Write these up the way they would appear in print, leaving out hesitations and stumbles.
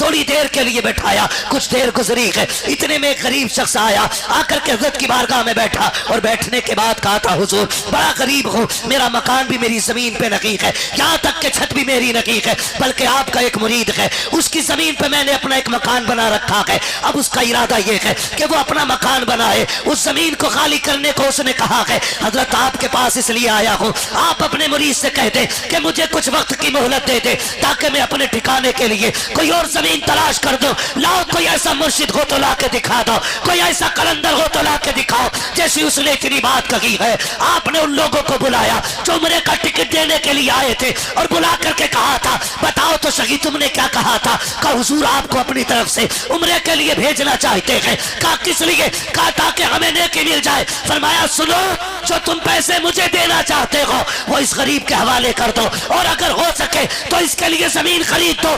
थोड़ी देर के लिए बैठाया, कुछ देर गुजरी है, इतने में गरीब शख्स आया, आकर के हजरत की बारगाह में बैठा और बैठने के बाद कहा था हुजूर बड़ा गरीब हूँ, मेरा मकान भी मेरी जमीन पे नकीक है, यहाँ तक के छत भी मेरी नकीक है, बल्कि आपका एक मुरीद है उसकी जमीन पे मैंने अपना एक मकान बना रखा है। अब उसका इरादा ये है कि वो अपना मकान बनाए, उस जमीन को खाली करने को उसने कहा है। हजरत आपके पास इसलिए आया हूँ, आप अपने मुरीद से कह दे कि मुझे कुछ वक्त की मोहलत दे दे ताकि मैं अपने ठिकाने के लिए कोई और जमीन तलाश कर दो। लाओ कोई ऐसा मुर्शिद हो तो ला के दिखा दो, कोई ऐसा कलंदर हो तो ला के दिखाओ। जैसी उसने इतनी बात कही है, आपने उन लोगों को बुलाया जो उम्रे का टिकट देने के लिए आए थे और बुला करके कहा था बताओ तो सही तुमने क्या कहा था? कहा हुजूर आपको अपनी तरफ से उम्रे के लिए भेजना चाहते हैं। कहा किस लिए? कहा ताकि हमें नेकी मिल जाए। फरमाया सुनो, जो तुम पैसे मुझे देना चाहते हो वो इस गरीब के हवाले कर दो और अगर हो सके तो इसके लिए जमीन खरीद दो।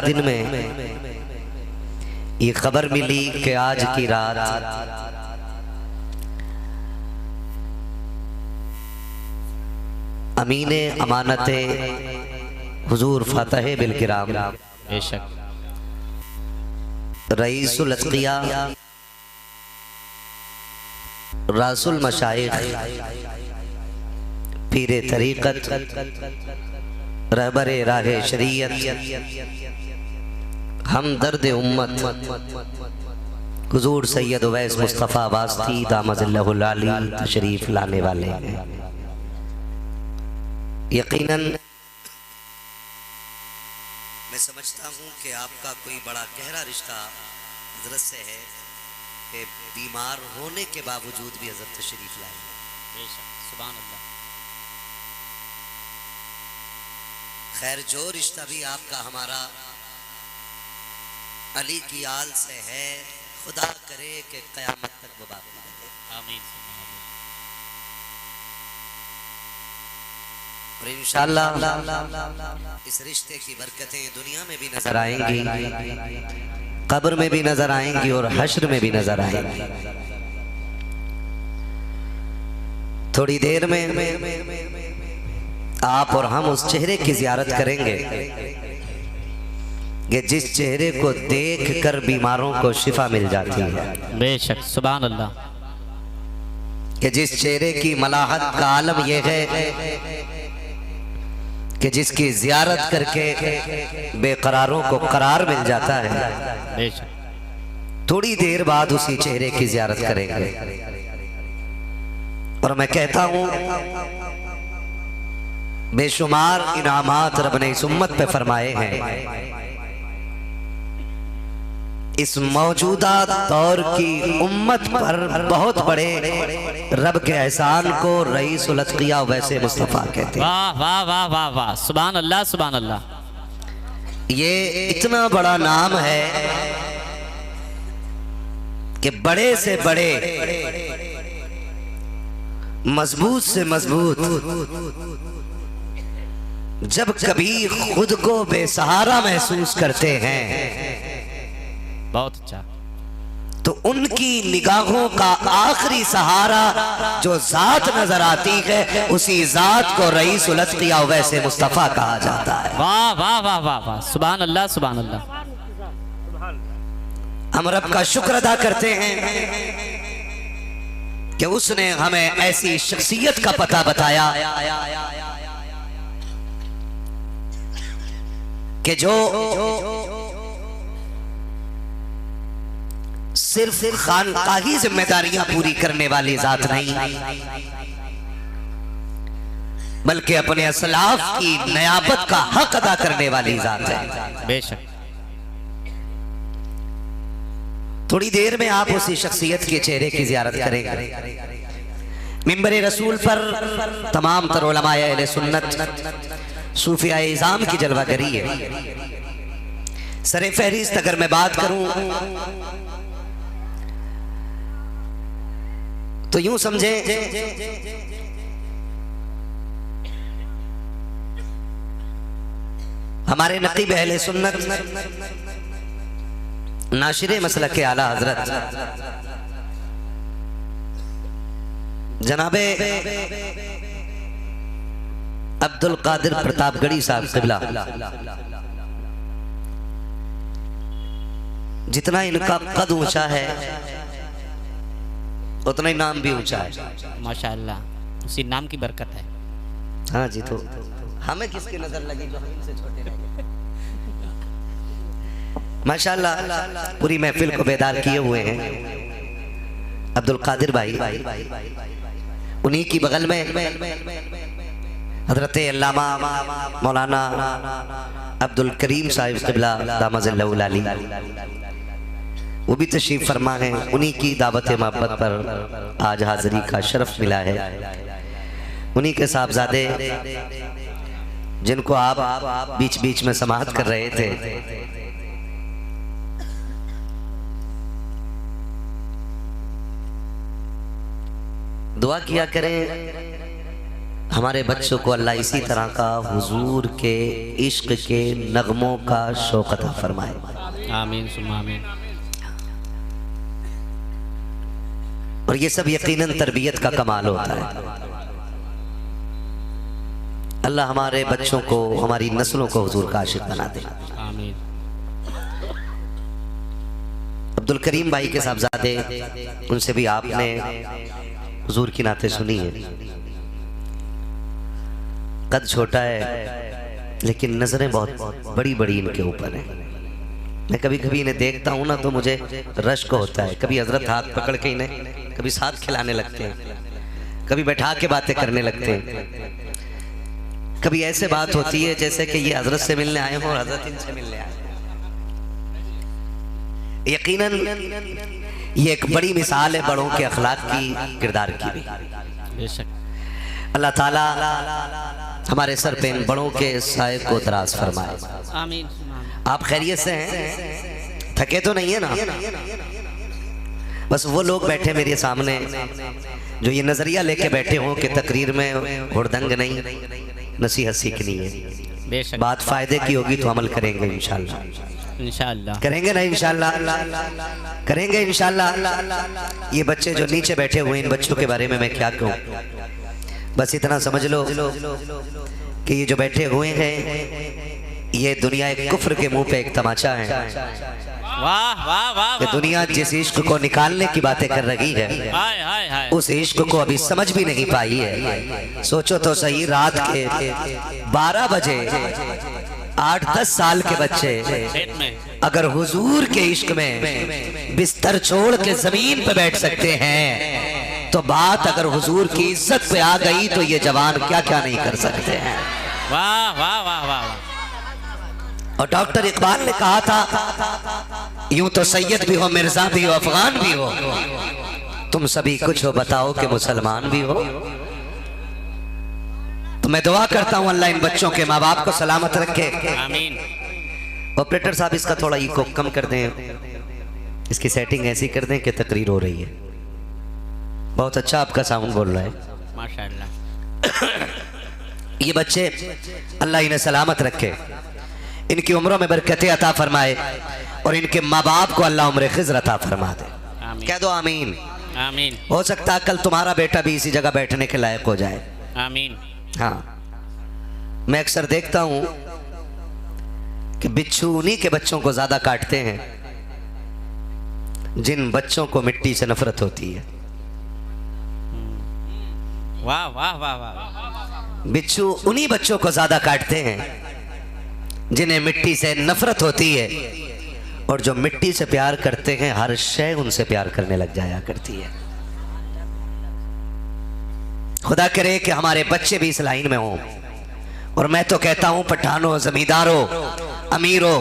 दिन में ये खबर मिली कि आज की रात अमीने अमानते हुजूर फतह बिल किराम बेशक रईसुल अत्किया रासुल मशाइख पीरे तरीक़त रहबरे राहे शरीयत हमदर्द उम्मत हुजूर सैयद उवैस मुस्तफ़ा वास्ती दामदिल्लाहुल आली तशरीफ लाने वाले हैं। यकीनन मैं समझता हूँ कि आपका कोई बड़ा गहरा रिश्ता हजरत से है कि बीमार होने के बावजूद भी हजरत तशरीफ लाए। बेशक सुभान अल्लाह। खैर जो रिश्ता भी आपका हमारा अली की आल से है, खुदा करे कि क़यामत तक वो बाकी रहे। आमीन। और इंशाअल्लाह इस रिश्ते की बरकतें दुनिया में भी नजर आएंगी, कब्र में भी नजर आएंगी और हश्र में भी नजर आएंगी। थोड़ी देर में आप और हम उस चेहरे की जियारत करेंगे कि जिस चेहरे को देख कर बीमारों को शिफा मिल जाती है। बेशक सुभान अल्लाह। कि जिस चेहरे की मलाहत का आलम यह है कि जिसकी जियारत करके बेकरारों को करार मिल जाता है। बेशक थोड़ी देर बाद उसी चेहरे की जियारत करेंगे। और मैं कहता हूं बेशुमार इनामात रब ने इस उम्मत पे फरमाए हैं। इस मौजूदा दौर की उम्मत पर बहुत बड़े रब के एहसान को रईसुल अत्किया वैसे मुस्तफ़ा कहते हैं। वाह वाह वाह वाह वाह सुभान अल्लाह सुभान अल्लाह। ये इतना बड़ा नाम है कि बड़े से बड़े, मजबूत से मजबूत, जब कभी खुद को बेसहारा महसूस करते हैं बहुत अच्छा, तो उनकी निगाहों का आखिरी सहारा जो जात नजर आती है उसी जात को रईसुल अत्किया वैसे मुस्तफ़ा कहा जाता है। वाह वाह वाह वाह वाह सुभान अल्लाह सुभान अल्लाह। हम रब का शुक्र अदा करते हैं कि उसने हमें ऐसी शख्सियत का पता बताया कि जो सिर्फ खानकाही जिम्मेदारियां पूरी करने वाली जात नहीं, बल्कि अपने असलाफ की नियाबत का हक अदा करने वाली जात है। बेशक थोड़ी देर में आप उसी शख्सियत के चेहरे की जियारत करेंगे। मिंबर रसूल पर तमाम तर उलमाए अहले सुन्नत सूफियाए इज़ाम की जलवागरी है। सरे फहरिस्त अगर मैं बात करूं तो यूं समझे हमारे नकीब अहले सुन्नत नाशिरे मसलक के आला हजरत जनाबे अब्दुल कादिर प्रतापगढ़ी साहब क़िबला जितना इनका कद ऊंचा है उतना ही नाम भी ऊंचा है। माशाअल्लाह, उसी नाम की बरकत है। हाँ जी, तो हमें किसकी नजर लगी जो हम इनसे छोटे रह गए। माशाअल्लाह पूरी महफिल को बेदार किए हुए हैं अब्दुल कादिर भाई। उन्हीं की बगल में हजरत अल्लामा मौलाना अब्दुल करीम साहिब क़िबला दामज़ल्लहुल आली, वो भी तशरीफ फरमा है। उन्हीं की दावत मोहब्बत पर आज हाज़िरी का शरफ मिला है। उन्हीं के साहबजादे जिनको आप बीच बीच में समाअत कर रहे थे, दुआ किया करें हमारे बच्चों को अल्लाह इसी तरह का हुजूर के इश्क के नगमों का शौक़ अता फरमाए। आमीन सुम्मा आमीन। और ये सब यकीनन तरबियत का कमाल होता है। अल्लाह हमारे बच्चों को, हमारी नस्लों को हुजूर का आशिक बना दे। आमीन। अब्दुल करीम भाई के साहबजादे, उनसे भी आपने हुजूर की नाते सुनी है। कद छोटा है लेकिन नजरें बहुत बड़ी बड़ी इनके ऊपर हैं। मैं कभी कभी इन्हें देखता हूँ ना तो मुझे रश्क होता है। कभी हजरत हाथ पकड़ के इन्हें कभी साथ खिलाने लगते हैं, कभी बैठा के बातें करने लगते हैं, कभी ऐसे बात होती है जैसे कि ये हजरत से मिलने आए हों और हजरत इनसे मिलने आए। यकीनन ये एक बड़ी मिसाल है बड़ों के अखलाक की, किरदार की भी। बेशक। अल्लाह ताला हमारे सर पे इन बड़ों के साए को दराज फरमाए। आमीन। आप खैरियत से हैं? थके तो नहीं है ना? बस वो लोग बैठे मेरे सामने जो ये नजरिया लेके बैठे हों कि तकरीर में हुड़दंग नहीं, नसीहत सीखनी है। बेशक। बात फायदे की होगी तो अमल करेंगे इंशाल्लाह। इंशाअल्लाह करेंगे ना? इंशाल्लाह करेंगे इंशाल्लाह। ये बच्चे जो नीचे बैठे हुए, इन बच्चों के बारे में मैं क्या कहूँ, बस इतना समझ लो कि ये जो बैठे हुए हैं ये दुनिया एक कुफ्र के मुंह पे एक तमाचा है। वाह वाह वाह कि दुनिया जिस इश्क को निकालने की बातें कर रही है, हाय हाय हाय। उस इश्क को अभी समझ भी नहीं पाई है। सोचो तो सही, रात के 12 बजे 8-10 साल के बच्चे पेट में अगर हुजूर के इश्क में बिस्तर छोड़ के जमीन पे बैठ सकते हैं, तो बात अगर हुजूर की इज्जत पे आ गई तो ये जवान क्या क्या नहीं कर सकते हैं। वाह वाह वाह वाह। और डॉक्टर इकबाल ने कहा था, यूं तो सैयद भी हो, मिर्जा भी हो, अफगान भी हो, तुम सभी कुछ हो, बताओ कि मुसलमान भी हो। तो मैं दुआ करता हूं अल्लाह इन बच्चों के माँ बाप को सलामत रखे। आमीन। ऑपरेटर साहब इसका थोड़ा इको कम कर दें, इसकी सेटिंग ऐसी कर दें कि तकरीर हो रही है। बहुत अच्छा आपका साउंड बोल रहा है माशाअल्लाह। ये बच्चे अल्लाह इन्हें सलामत रखे, इनकी उम्रों में बरकतें अता फरमाए और इनके माँ बाप को अल्लाह उम्र खिज़र अता फरमा दे। कह दो आमीन। आमीन। हो सकता है कल तुम्हारा बेटा भी इसी जगह बैठने के लायक हो जाए। आमीन। हाँ, मैं अक्सर देखता हूं कि बिच्छू उन्हीं के बच्चों को ज्यादा काटते हैं जिन बच्चों को मिट्टी से नफरत होती है। वाह वाह वाह वाह। बिच्छू उन्हीं बच्चों को ज्यादा काटते हैं जिन्हें मिट्टी से नफरत होती है, और जो मिट्टी से प्यार करते हैं हर शय उनसे प्यार करने लग जाया करती है। खुदा करे कि हमारे बच्चे भी इस लाइन में हों। और मैं तो कहता हूं पठानों, जमींदारों, अमीरों,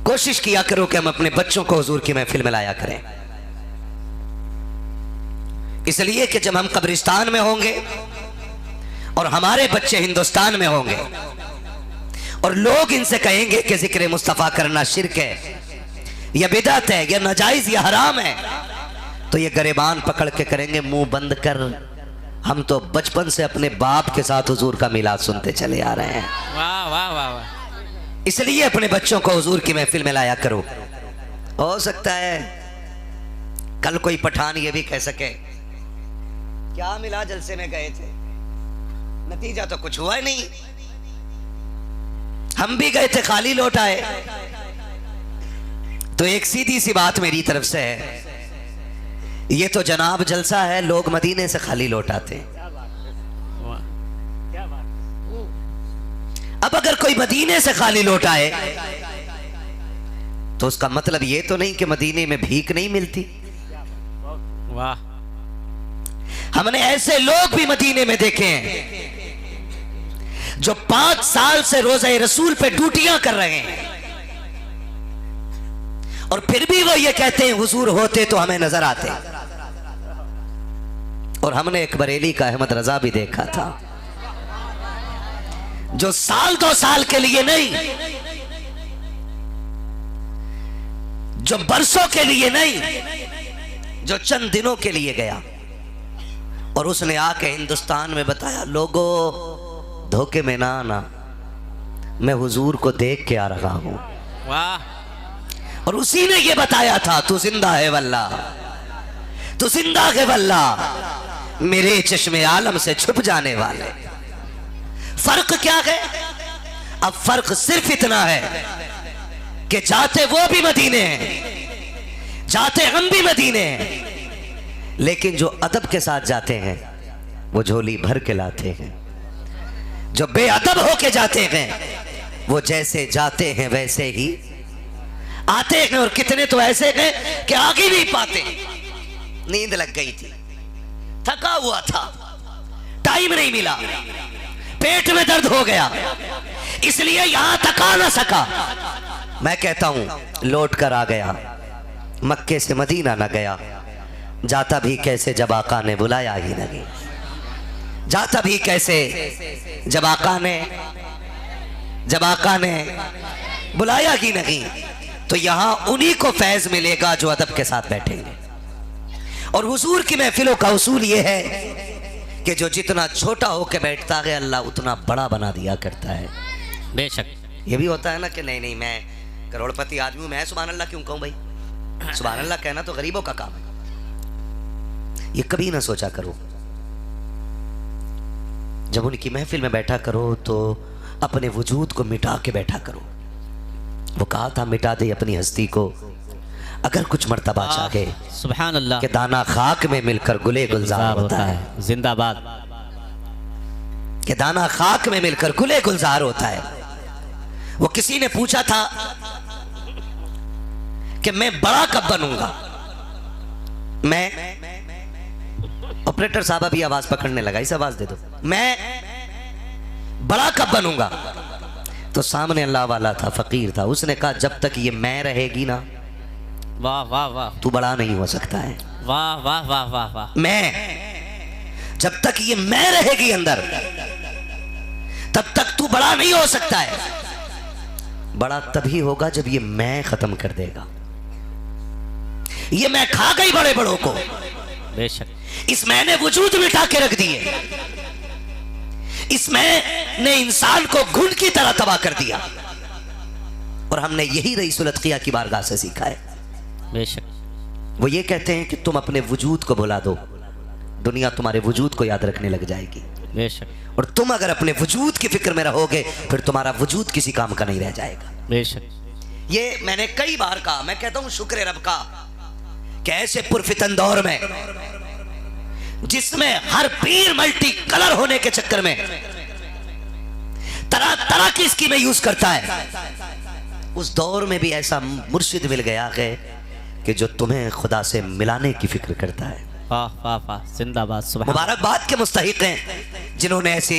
कोशिश किया करो कि हम अपने बच्चों को हुजूर की महफिल में लाया करें। इसलिए कि जब हम कब्रिस्तान में होंगे और हमारे बच्चे हिंदुस्तान में होंगे और लोग इनसे कहेंगे कि जिक्र मुस्तफ़ा करना शिर्क है या बिदअत है या नाजायज या हराम है, तो ये गरेबान पकड़ के करेंगे मुंह बंद कर, हम तो बचपन से अपने बाप के साथ हुजूर का मिलाद सुनते चले आ रहे हैं। वाह वाह वाह वाह। इसलिए अपने बच्चों को हुजूर की महफिल में लाया करो। हो सकता है कल कोई पठान ये भी कह सके क्या मिला जलसे में गए थे, नतीजा तो कुछ हुआ ही नहीं, हम भी गए थे खाली लौट आए। तो एक सीधी सी बात मेरी तरफ से है, ये तो जनाब जलसा है, लोग मदीने से खाली लौट आते हैं। अब अगर कोई मदीने से खाली लौट आए तो उसका मतलब ये तो नहीं कि मदीने में भीख नहीं मिलती। वाह, हमने ऐसे लोग भी मदीने में देखे हैं जो 5 साल से रोज़े रसूल पे ड्यूटियां कर रहे हैं और फिर भी वो ये कहते हैं हुजूर होते तो हमें नजर आते। और हमने एक बरेली का अहमद रजा भी देखा था जो साल 2 साल के लिए नहीं, जो बरसों के लिए नहीं, जो चंद दिनों के लिए गया और उसने आके हिंदुस्तान में बताया, लोगों धोखे में ना आना, मैं हुजूर को देख के आ रहा हूं। वाह, और उसी ने ये बताया था, तू जिंदा है वल्ला, तू जिंदा है वल्ला, मेरे चश्मे आलम से छुप जाने वाले। फर्क क्या है? अब फर्क सिर्फ इतना है कि जाते वो भी मदीने हैं, जाते हम भी मदीने हैं, लेकिन जो अदब के साथ जाते हैं वो झोली भर के लाते हैं। जो बेअदब होके जाते हैं वो जैसे जाते हैं वैसे ही आते हैं। और कितने तो ऐसे हैं कि आगे नहीं पाते, नींद लग गई थी, थका हुआ था, टाइम नहीं मिला, पेट में दर्द हो गया, इसलिए यहां थका ना सका। मैं कहता हूं लौट कर आ गया, मक्के से मदीना न गया, जाता भी कैसे जब आका ने बुलाया ही नहीं, जाता भी कैसे जब आका ने बुलाया ही नहीं। तो यहां उन्हीं को फैज मिलेगा जो अदब के साथ बैठेंगे। और हुजूर की महफिलों का उसूल यह है कि जो जितना छोटा होकर बैठता है अल्लाह उतना बड़ा बना दिया करता है। बेशक। ये भी होता है ना कि नहीं मैं करोड़पति आदमी हूं, मैं सुभान अल्लाह क्यों कहूं भाई? सुभान अल्लाह कहना तो गरीबों का काम है। ये कभी ना सोचा करो, जब उनकी महफिल में बैठा करो तो अपने वजूद को मिटा के बैठा करो। वो कहा था मिटा दे अपनी हस्ती को अगर कुछ मर्तबा चाहे, सुभान अल्लाह, कि दाना खाक में मिलकर गुले गुलजार होता है। जिंदाबाद। कि दाना खाक में मिलकर गुले गुलजार होता है। वो किसी ने पूछा था कि मैं बड़ा कब बनूंगा, मैं, ऑपरेटर साहब अभी आवाज पकड़ने लगा, इस आवाज दे दो, मैं बड़ा कब बनूंगा? तो सामने अल्लाह वाला था, फकीर था, उसने कहा जब तक ये मैं रहेगी ना, वाह वाह वाह, तू बड़ा नहीं हो सकता है। वाह वाह वाह वाह वाह। मैं, जब तक ये मैं रहेगी अंदर तब तक तू बड़ा नहीं हो सकता है। बड़ा तभी होगा जब ये मैं खत्म कर देगा। ये मैं खा गई बड़े बड़ों को, बेशक। इस मैंने वजूद मिटा के रख दिए, इस मैं ने इंसान को घुन की तरह तबाह कर दिया। और हमने यही रईसुल अत्किया की बारगाह से सीखा है। बेशक। वो ये कहते हैं कि तुम अपने वजूद को भुला दो, दुनिया तुम्हारे वजूद को याद रखने लग जाएगी। बेशक। और तुम अगर अपने वजूद की फिक्र में रहोगे फिर तुम्हारा वजूद किसी काम का नहीं रह जाएगा। बेशक। ये मैंने कई बार कहा, मैं कहता हूं शुक्र रब का कि ऐसे पुरफितन दौर में जिसमें हर पीर मल्टी कलर होने के चक्कर में तरह तरह की स्कीमें यूज करता है, उस दौर में भी ऐसा मुर्शिद मिल गया है कि जो तुम्हें खुदा से मिलाने की फिक्र करता है। वाह वाह वाह, जिंदाबाद। सुभान। मुबारकबाद के मुस्तहिक हैं जिन्होंने ऐसे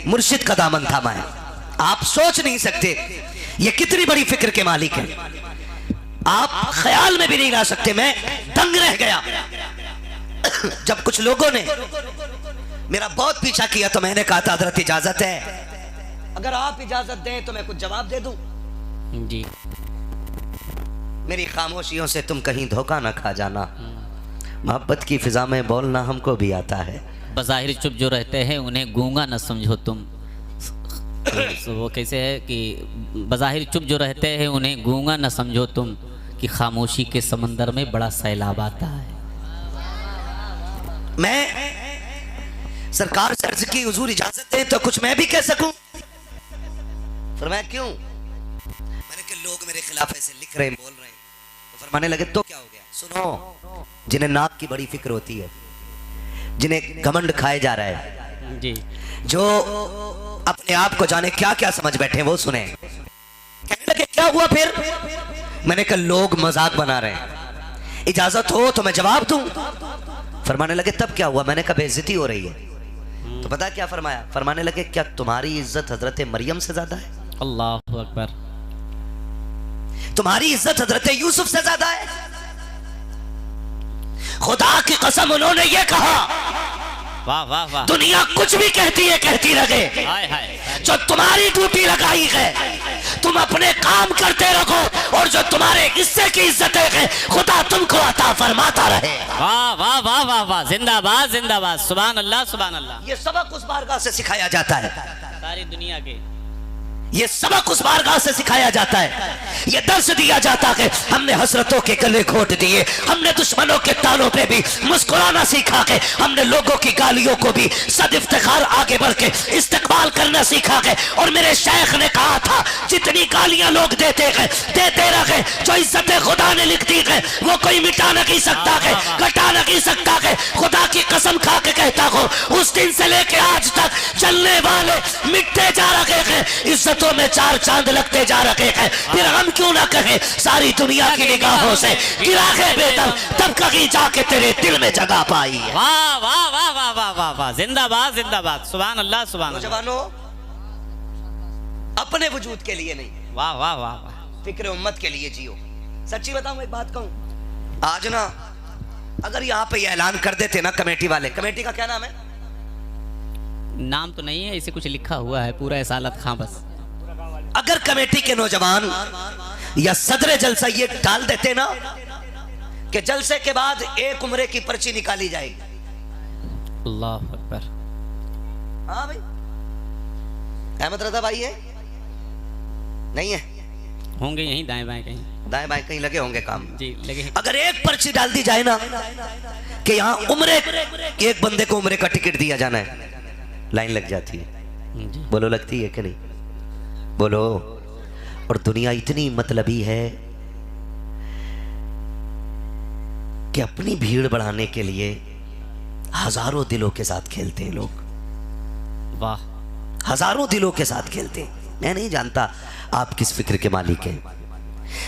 मुर्शिद का दामन थामा है। आप सोच नहीं सकते ये कितनी बड़ी फिक्र के मालिक हैं, आप ख्याल में भी नहीं ला सकते। मैं दंग रह गया जब कुछ लोगों ने मेरा बहुत पीछा किया तो मैंने कहा था हजरत इजाजत है, अगर आप इजाजत दें तो मैं कुछ जवाब दे दूं। जी। मेरी खामोशियों से तुम कहीं धोखा ना खा जाना, मोहब्बत की फिजा में बोलना हमको भी आता है। बज़ाहिर चुप जो रहते हैं उन्हें गूंगा न समझो तुम। तो वो कैसे है कि बज़ाहिर चुप जो रहते हैं उन्हें गूंगा न समझो तुम, कि खामोशी के समंदर में बड़ा सैलाब आता है। मैं सरकार से अर्ज की हुजूर इजाजत दे तो कुछ मैं भी कह सकूं। फरमाया क्यों? मैंने कि लोग मेरे खिलाफ ऐसे लिख रहे हैं, बोल रहे हैं, फरमाने लगे तो क्या हो गया? सुनो, जिन्हें नाक की बड़ी फिक्र होती है, जिन्हें घमंड खाए जा रहा है, जी जो अपने आप को जाने क्या क्या समझ बैठे हैं, वो सुने। कहने लगे क्या हुआ फिर? मैंने कहा लोग मजाक बना रहे हैं, इजाजत हो तो मैं जवाब दूं। फरमाने लगे तब क्या हुआ? मैंने कहा बेइज्जती हो रही है। तो पता क्या फरमाया? फरमाने लगे क्या तुम्हारी इज्जत हजरत मरियम से ज्यादा है? अल्लाहु अकबर। तुम्हारी इज्जत हजरत यूसुफ से ज्यादा है? खुदा की कसम उन्होंने ये कहा, वाह वाह वाह, दुनिया कुछ भी कहती है कहती रहे, हाय हाय, जो तुम्हारी ड्यूटी लगाई है तुम अपने काम करते रहो, और जो तुम्हारे हिस्से की इज्जतें है खुदा तुमको अता फरमाता रहे। वाह वाह वाह वाह वाह, जिंदाबाद जिंदाबाद, सुभान अल्लाह सुभान अल्लाह। ये सबक उस बारगाह से सिखाया जाता है, सारी दुनिया के ये सबक उस बारगाह से सिखाया जाता है, ये दर्श दिया जाता है। हमने हसरतों के गले घोट दिए, हमने दुश्मनों के तालों पे भी मुस्कुराना सीखा है, हमने लोगों की गालियों को भी सद इफ्तिखार आगे बढ़ के इस्तेमाल करना सीखा है। और मेरे शेख ने कहा था जितनी गालियां लोग देते हैं देते रहे, जो इज्जतें खुदा ने लिख दी है वो कोई मिटा नहीं सकता है, घटा नहीं सकता है। खुदा की कसम खा के कहता हूं, उस दिन से लेके आज तक चलने वाले मिटते जा रहे हैं, इज्जत में चार चांद लगते जा रहे हैं। फिर हम क्यों ना कहें सारी दुनिया की निगाहों से गिरा है बेदम, तब कहीं जाके तेरे दिल में जगह पाई है। वाह वाह वाह वाह वाह वाह वाह, जिंदाबाद जिंदाबाद, सुभान अल्लाह सुभान अल्लाह। जवानों, अपने वजूद के लिए नहीं, वाह वाह वाह वाह, फिक्र उम्मत के लिए जियो। सच्ची बताऊं, एक बात कहूं, आज ना अगर यहाँ पे ये ऐलान कर देते ना कमेटी वाले, कमेटी का क्या नाम है? नाम तो नहीं है, इसे कुछ लिखा हुआ है, पूरा एसालत खां बस। अगर कमेटी के नौजवान या सदर जलसा ये डाल देते ना कि जलसे के बाद एक उम्रे की पर्ची निकाली जाएगी। अल्लाह अकबर। हाँ भाई, अहमद रजा भाई है नहीं है? होंगे यहीं दाएं बाएं कहीं, दाएं बाएं कहीं लगे होंगे काम जी लगे। अगर एक पर्ची डाल दी जाए ना कि यहाँ उम्रे, एक बंदे को उम्रे का टिकट दिया जाना है, लाइन लग जाती है। जी बोलो लगती है कि नहीं? बोलो। और दुनिया इतनी मतलबी है कि अपनी भीड़ बढ़ाने के लिए हजारों दिलों के साथ खेलते हैं लोग, वाह, हजारों दिलों के साथ खेलते हैं। मैं नहीं जानता आप किस फिक्र के मालिक हैं,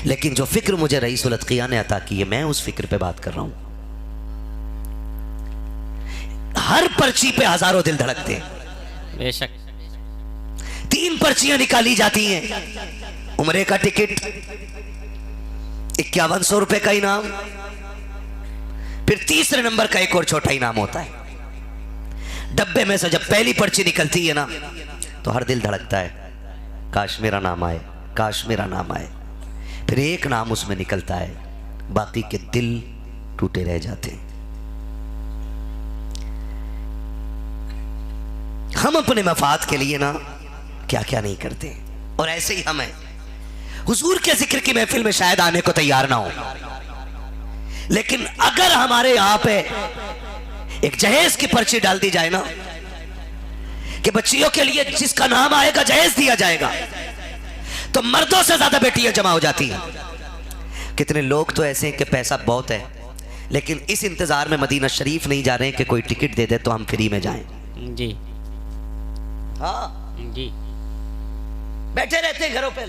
लेकिन जो फिक्र मुझे रईसुल अत्किया ने अता की है, मैं उस फिक्र पे बात कर रहा हूं। हर पर्ची पे हजारों दिल धड़कते हैं। बेशक। 3 पर्चियां निकाली जाती हैं, उम्रे का टिकट, 5100 रुपए का इनाम, फिर तीसरे नंबर का एक और छोटा इनाम होता है। डब्बे में से जब पहली पर्ची निकलती है ना तो हर दिल धड़कता है, काश मेरा नाम आए, काश मेरा नाम आए। फिर एक नाम उसमें निकलता है, बाकी के दिल टूटे रह जाते हैं। हम अपने मफाद के लिए ना क्या क्या नहीं करते, और ऐसे ही हम हैं, हुजूर के जिक्र की महफिल में शायद आने को तैयार ना हो, लेकिन अगर हमारे यहां पे एक जहेज की पर्ची डाल दी जाए ना कि बच्चियों के लिए जिसका नाम आएगा जहेज दिया जाएगा, तो मर्दों से ज्यादा बेटियां जमा हो जाती हैं। कितने लोग तो ऐसे हैं कि पैसा बहुत है, लेकिन इस इंतजार में मदीना शरीफ नहीं जा रहे हैं कि कोई टिकट दे दे तो हम फ्री में जाएं। जी हाँ, जी, बैठे रहते हैं घरों पे,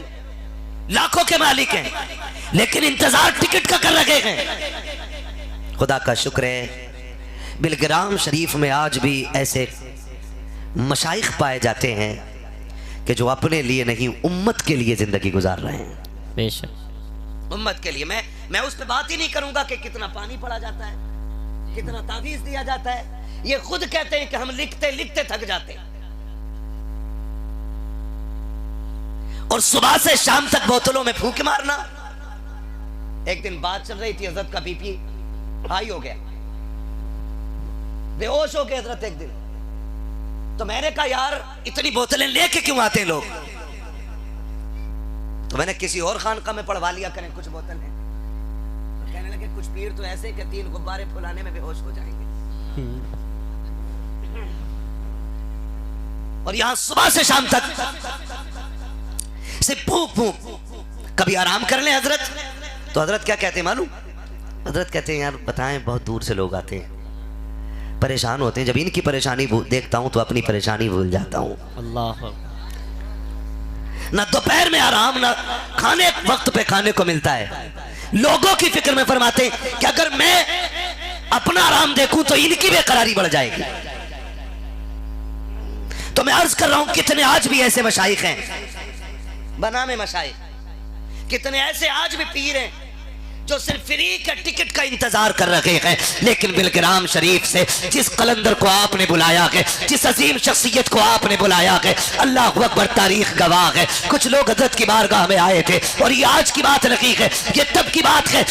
लाखों के मालिक हैं, लेकिन इंतजार टिकट का कर रहे हैं। खुदा का शुक्र है बिलग्राम शरीफ में आज भी ऐसे मशाइख पाए जाते हैं कि जो अपने लिए नहीं उम्मत के लिए जिंदगी गुजार रहे हैं। बेशक। उम्मत के लिए। मैं उस पर बात ही नहीं करूंगा कि कितना पानी पड़ा जाता है, कितना तावीज दिया जाता है। ये खुद कहते हैं कि हम लिखते लिखते थक जाते हैं, और सुबह से शाम तक बोतलों में फूंक मारना। एक दिन बात चल रही थी, हजरत का बीपी हाई हो गया, बेहोश हो गए हजरत एक दिन। तो मैंने कहा यार इतनी बोतलें लेके क्यों आते हैं लोग? तो मैंने किसी और खानका में पढ़वा लिया करें कुछ बोतलें। तो कहने लगे कुछ पीर तो ऐसे कि 3 गुब्बारे फुलाने में बेहोश हो जाएंगे। और यहां सुबह से शाम तक से फूंक फूंक, कभी आराम कर लें हजरत तो हजरत क्या कहते हैं मालूम? हजरत कहते हैं यार बताएं, बहुत दूर से लोग आते हैं, परेशान होते हैं, जब इनकी परेशानी देखता हूं तो अपनी परेशानी भूल जाता हूं। अल्लाह। ना दोपहर में आराम, ना खाने वक्त पे खाने को मिलता है। लोगों की फिक्र में फरमाते हैं कि अगर मैं अपना आराम देखूं तो इनकी बेकरारी बढ़ जाएगी। तो मैं अर्ज कर रहा हूं कितने आज भी ऐसे मशाइख हैं, बना में मशाइख, कितने ऐसे आज भी पीर हैं जो सिर्फ फ्री के टिकट का इंतजार कर रहे हैं, लेकिन बिलग्राम शरीफ से जिस कलंदर को आपने बुलाया है, जिस अजीम शख्सियत को आपने बुलाया है, अल्लाह अकबर, तारीख गवाह है। कुछ लोग हजरत की बारगाह में आए थे, और ये आज की बात नहीं है, ये तब की बात है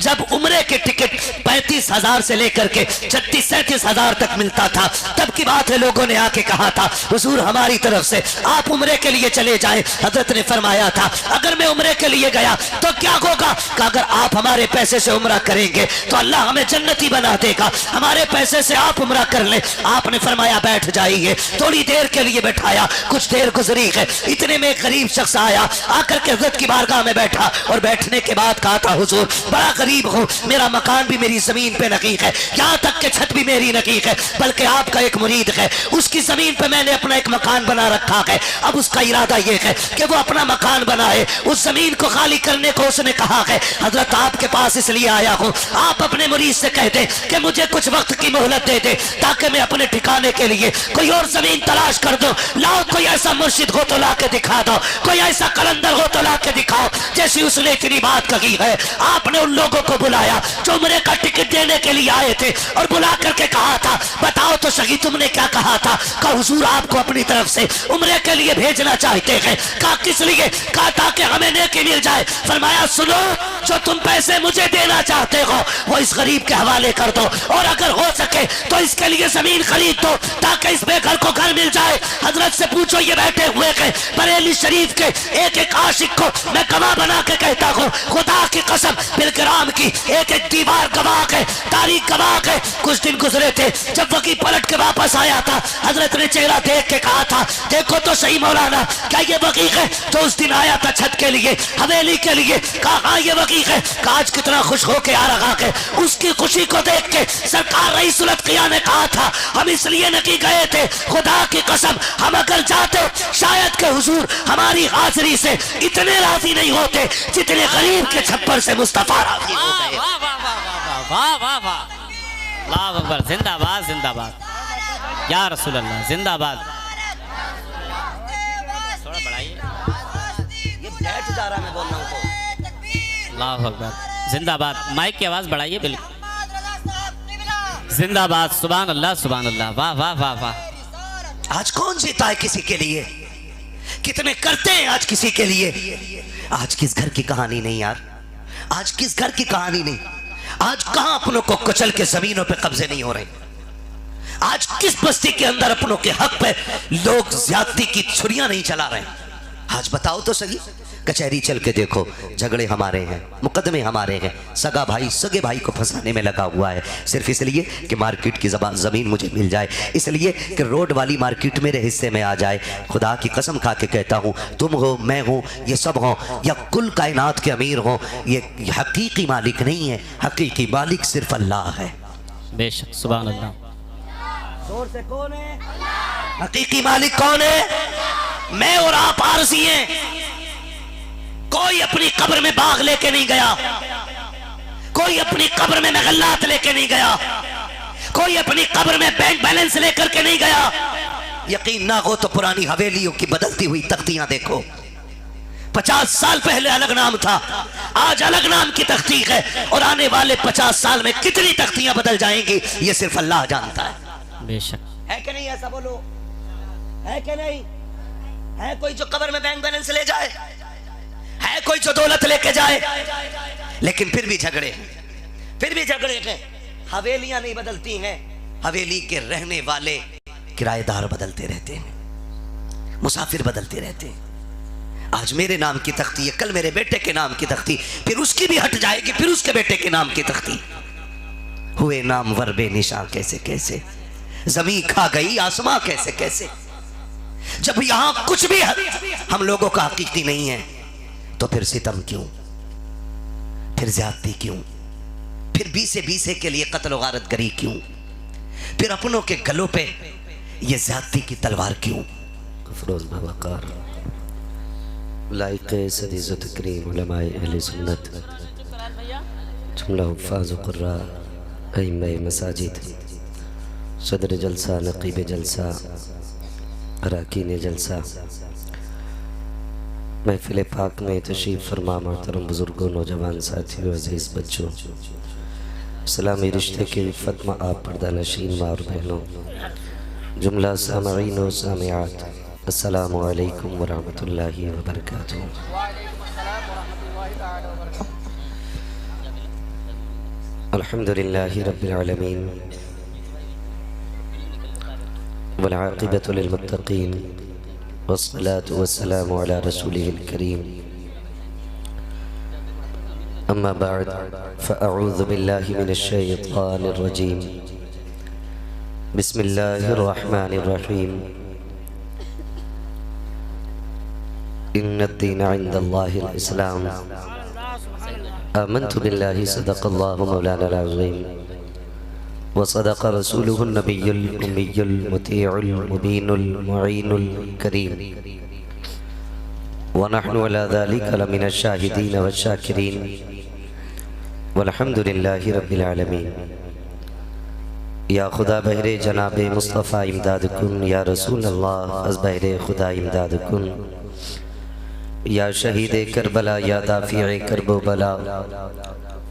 जब उम्रे के टिकट 35,000 से लेकर के 36-37,000 तक मिलता था। तब की बात है, लोगों ने आके कहा था हुजूर हमारी तरफ से आप उम्रे के लिए चले जाएं। हजरत ने फरमाया था अगर मैं उम्रे के लिए गया तो क्या होगा? कि अगर आप हमारे पैसे से उम्रा करेंगे तो अल्लाह हमें जन्नती बना देगा, हमारे पैसे से आप उम्रा कर ले। आपने फरमाया बैठ जाइए। थोड़ी देर के लिए बैठाया, कुछ देर गुजरी है, इतने में एक गरीब शख्स आया, आकर के हजरत की बारगाह में बैठा, और बैठने के बाद कहा था हुजूर बड़ा गरीब हूँ, मेरा मकान भी मेरी जमीन पे नहीं है, यहाँ तक के छत भी मेरी नहीं है, बल्कि आपका एक मुरीद है, उसकी जमीन पे मैंने अपना एक मकान बना रखा है। अब उसका इरादा ये है कि वो अपना मकान बनाए, उस जमीन को खाली करने को उसने कहा है। हजरत आपके पास इसलिए आया हूँ, आप अपने मुरीद से कह दे कि मुझे कुछ वक्त की मोहलत दे दे, ताकि मैं अपने ठिकाने के लिए कोई और जमीन तलाश कर दो। लाओ कोई ऐसा मुर्शिद हो तो ला के दिखा दो, कोई ऐसा कलंदर हो तो ला के दिखाओ। जैसी उसने इतनी बात कही है, आपने उन लोगों को बुलाया जो उम्रे का टिकट देने के लिए आए थे, और बुला करके कहा था बताओ तो सही तुमने क्या कहा था? कहा हुजूर आपको अपनी तरफ से उम्रे के लिए भेजना चाहते हैं। कहा किस लिए? कहा ताकि हमें नेकी मिल जाए। फरमाया सुनो, जो तुम पैसे मुझे देना चाहते हो वो इस गरीब के हवाले कर दो, और अगर हो सके तो इसके लिए जमीन खरीद दो, ताकि इस बेघर को घर मिल जाए। हजरत से पूछो, ये बैठे हुए हैं बरेली शरीफ के एक एक आशिक को मैं गवाह बना के कहता हूँ, खुदा की कसम बिलग्राम की एक एक दीवार गवाह है, तारीख गवाह है। कुछ दिन गुजरे थे, जब वकील पलट के वापस आया था, हजरत ने चेहरा देख के कहा था देखो तो सही मौलाना, क्या ये वकील है जो उस दिन आया था छत के लिए, हवेली के लिए? कहा हाँ ये वकील है। कहा आज कितना खुश होके आ रहा है। उसकी खुशी को देख के सरकार रईस उल अत्किया ने कहा था हम इसलिए नहीं गए थे, खुदा की कसम हम अगर जाते शायद के हुजूर हमारी हाजिरी से इतने राजी नहीं होते जितने गरीब के छप्पर से मुस्तफा राजी हो गए। वाह वाह वाह वाह वाह वाह वाह, अल्लाह अकबर, जिंदाबाद जिंदाबाद या रसूल अल्लाह, जिंदाबाद। थोड़ा बढ़ाइए, ये बैठ जा रहा मैं बोल रहा हूँ तो। अल्लाह अकबर, जिंदाबाद। माइक की आवाज बढ़ाइए, बिल्कुल जिंदाबाद। सुभान अल्लाह सुभान अल्लाह, वाह वाह वाह वाह। आज कौन जीता है किसी के लिए? कितने करते हैं आज किसी के लिए? आज किस घर की कहानी नहीं यार, आज किस घर की कहानी नहीं, आज कहां अपनों को कुचल के जमीनों पे कब्जे नहीं हो रहे, आज किस बस्ती के अंदर अपनों के हक पे लोग ज्यादती की छुरियां नहीं चला रहे। आज बताओ तो सही, कचहरी चल के देखो, झगड़े हमारे हैं, मुकदमे हमारे हैं, सगा भाई सगे भाई को फंसाने में लगा हुआ है, सिर्फ इसलिए कि मार्केट की जमीन मुझे मिल जाए, इसलिए कि रोड वाली मार्केट मेरे हिस्से में आ जाए। खुदा की कसम खा के कहता हूँ, तुम हो, मैं हूँ, ये सब हो, या कुल कायनात के अमीर हो, ये हकीकी मालिक नहीं है, हकीकी मालिक सिर्फ अल्लाह है। बेशक, सुभान अल्लाह। जोर से कौन है हकीकी मालिक? कौन है? मैं और आप आरज़ी हैं। कोई अपनी कब्र में बाग लेके नहीं गया, कोई अपनी कब्र में नगल्लात लेके नहीं गया, कोई अपनी कब्र में बैंक बैलेंस लेकर के नहीं गया। यकीन ना हो तो पुरानी हवेलियों की बदलती हुई तख्तियां देखो। 50 साल पहले अलग नाम था, आज अलग नाम की तख्ती है, और आने वाले 50 साल में कितनी तख्तियां बदल जाएंगी ये सिर्फ अल्लाह जानता है। बेशक है कि नहीं? ऐसा बोलो, है कि नहीं? है कोई जो कब्र में बैंक बैलेंस ले जाए? है कोई जो दौलत लेके जाए? लेकिन फिर भी झगड़े, फिर भी झगड़े हैं। हवेलियां नहीं बदलती हैं, हवेली के रहने वाले किराएदार बदलते रहते हैं, मुसाफिर बदलते रहते हैं। आज मेरे नाम की तख्ती है, कल मेरे बेटे के नाम की तख्ती, फिर उसकी भी हट जाएगी, फिर उसके बेटे के नाम की तख्ती। हुए नाम वर बेनिशां कैसे कैसे, जमीन खा गई आसमां कैसे कैसे। जब यहां कुछ भी हम लोगों का हकीकी नहीं है तो फिर सितम क्यों? फिर ज्यादती क्यों? फिर बीसे बीसे के लिए कत्ल गारत गरी क्यों? फिर अपनों के गलों पे ये ज्यादती की तलवार क्यों? अफरोज बवकार लाइक़ सदीज़ तकरीम उलमाए अहले सुन्नत जुमला हुफ़ाज़ क़ुर्रा अइम्मा मसाजिद सदर जलसा नक़ीब जलसा अराकीन जलसा महफ़िल पाक में तशरीफ़ फरमा मोहतरम बुज़ुर्गों नौजवान साथियों अज़ीज़ बच्चों इस्लामी रिश्ते के इफ़्फ़त में आप पर्दा नशीन माँ और बहनों जुमला सामईन व सामिआत अस्सलामु अलैकुम व रहमतुल्लाहि व बरकातुहू। अल्हम्दुलिल्लाहि रब्बिल आलमीन वल आक़िबतु लिल मुत्तक़ीन वस्सलातु वस्सलामु अला रसूलिहिल करीम अम्मा बअद फ़अऊज़ु बिल्लाहि मिनश शैतानिर रजीम बिस्मिल्लाहिर रहमानिर रहीम इन्नद्दीन इंदल्लाहिल इस्लाम आमन्तु बिल्लाहि सदक़ल्लाहु मौलानाल अज़ीम व सदक़ रसूलुहुन नबियुल उम्मियुल मुतीउल मुबीनुल मुईनुल करीम व नहनु अला ज़ालिका लमिनश शाहिदीन वश्शाकिरीन वल्हम्दुलिल्लाहि रब्बिल आलमीन। या खुदा बहरे जनाबे मुस्तफ़ा इमदाद कुन, या रसूल अल्लाह अज़ बहरे खुदा इमदाद कुन, या शहीद करबला, या दाफ़िए करबो बला,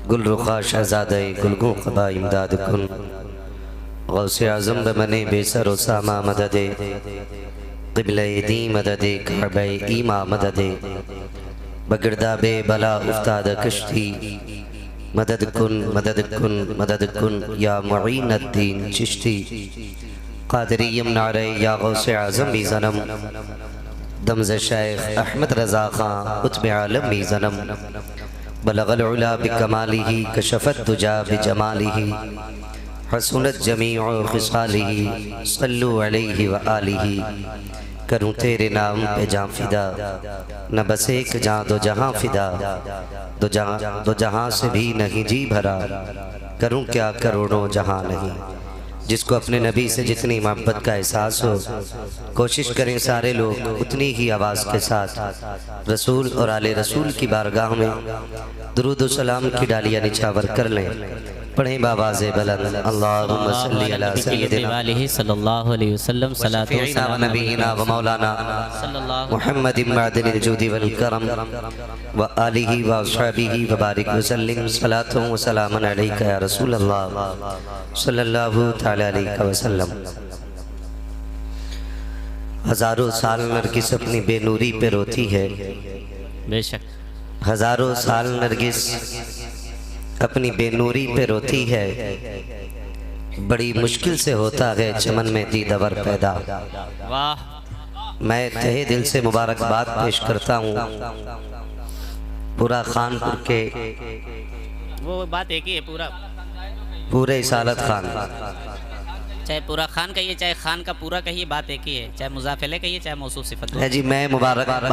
गुलरुखा शहज़ादे गुलगों क़बा इमदाद कुन, गौसे आज़म बमने बेसर सामा मददे, क़िबले दी मददे, काबे ईमा मददे, बगिरदाबे बला उफ्ताद कश्ती मदद कुन मदद कुन मदद कुन, या मुईनुद्दीन चिश्ती क़ादिरी नारे, या गौसे आज़म भी ज़नम दमज़ शेख अहमद रज़ा ख़ां कुतुब आलम भी ज़नम बलगल उला बिकमालिही कशफ़त दुजा बिजमालिही हसनत जमीउ ख़िसालिही सल्लु अलैहि व आलिही। करूँ तेरे नाम पे जाँ फिदा, न बस एक जाँ दो जहाँ फिदा, दो जहाँ से भी नहीं जी भरा, करूँ क्या करोड़ों जहाँ नहीं। जिसको अपने नबी से जितनी मोहब्बत का एहसास हो, कोशिश करें सारे लोग उतनी ही आवाज़ के साथ रसूल और आले रसूल की बारगाह में दुरूद व सलाम की डालियाँ निछावर कर लें। पढ़ें बावाज़े बुलंद अल्लाहुम्मा सल्ली अला सय्यिदिना सल्लल्लाहु अलैहि वसल्लम सलातो व नबीना व मौलाना मुहम्मदिन मअदिनिल जुदी वल करम व आलिही व अस्हाबिही व बारिक वसल्लिम सलातो व सलामन अलैका या रसूल अल्लाह सल्लल्लाहु तआला अलैहि वसल्लम। हजारों साल नरगिस अपनी बेनूरी पे रोती है, बेशक हजारों साल नरगिस अपनी बेनूरी पे रोती है, बड़ी मुश्किल से होता है चमन में दीदावर पैदा। वाह, मैं तहे दिल से मुबारकबाद पेश करता हूँ पूरा खानपुर के वो बात एक ही है, पूरे इसालत खान, चाहे पूरा खान कहिए चाहे खान का पूरा कहिए, बात एक ही है, चाहे मुजाफिले कहिए चाहे मौसूफ सिफत। है जी। मैं मुबारकबाद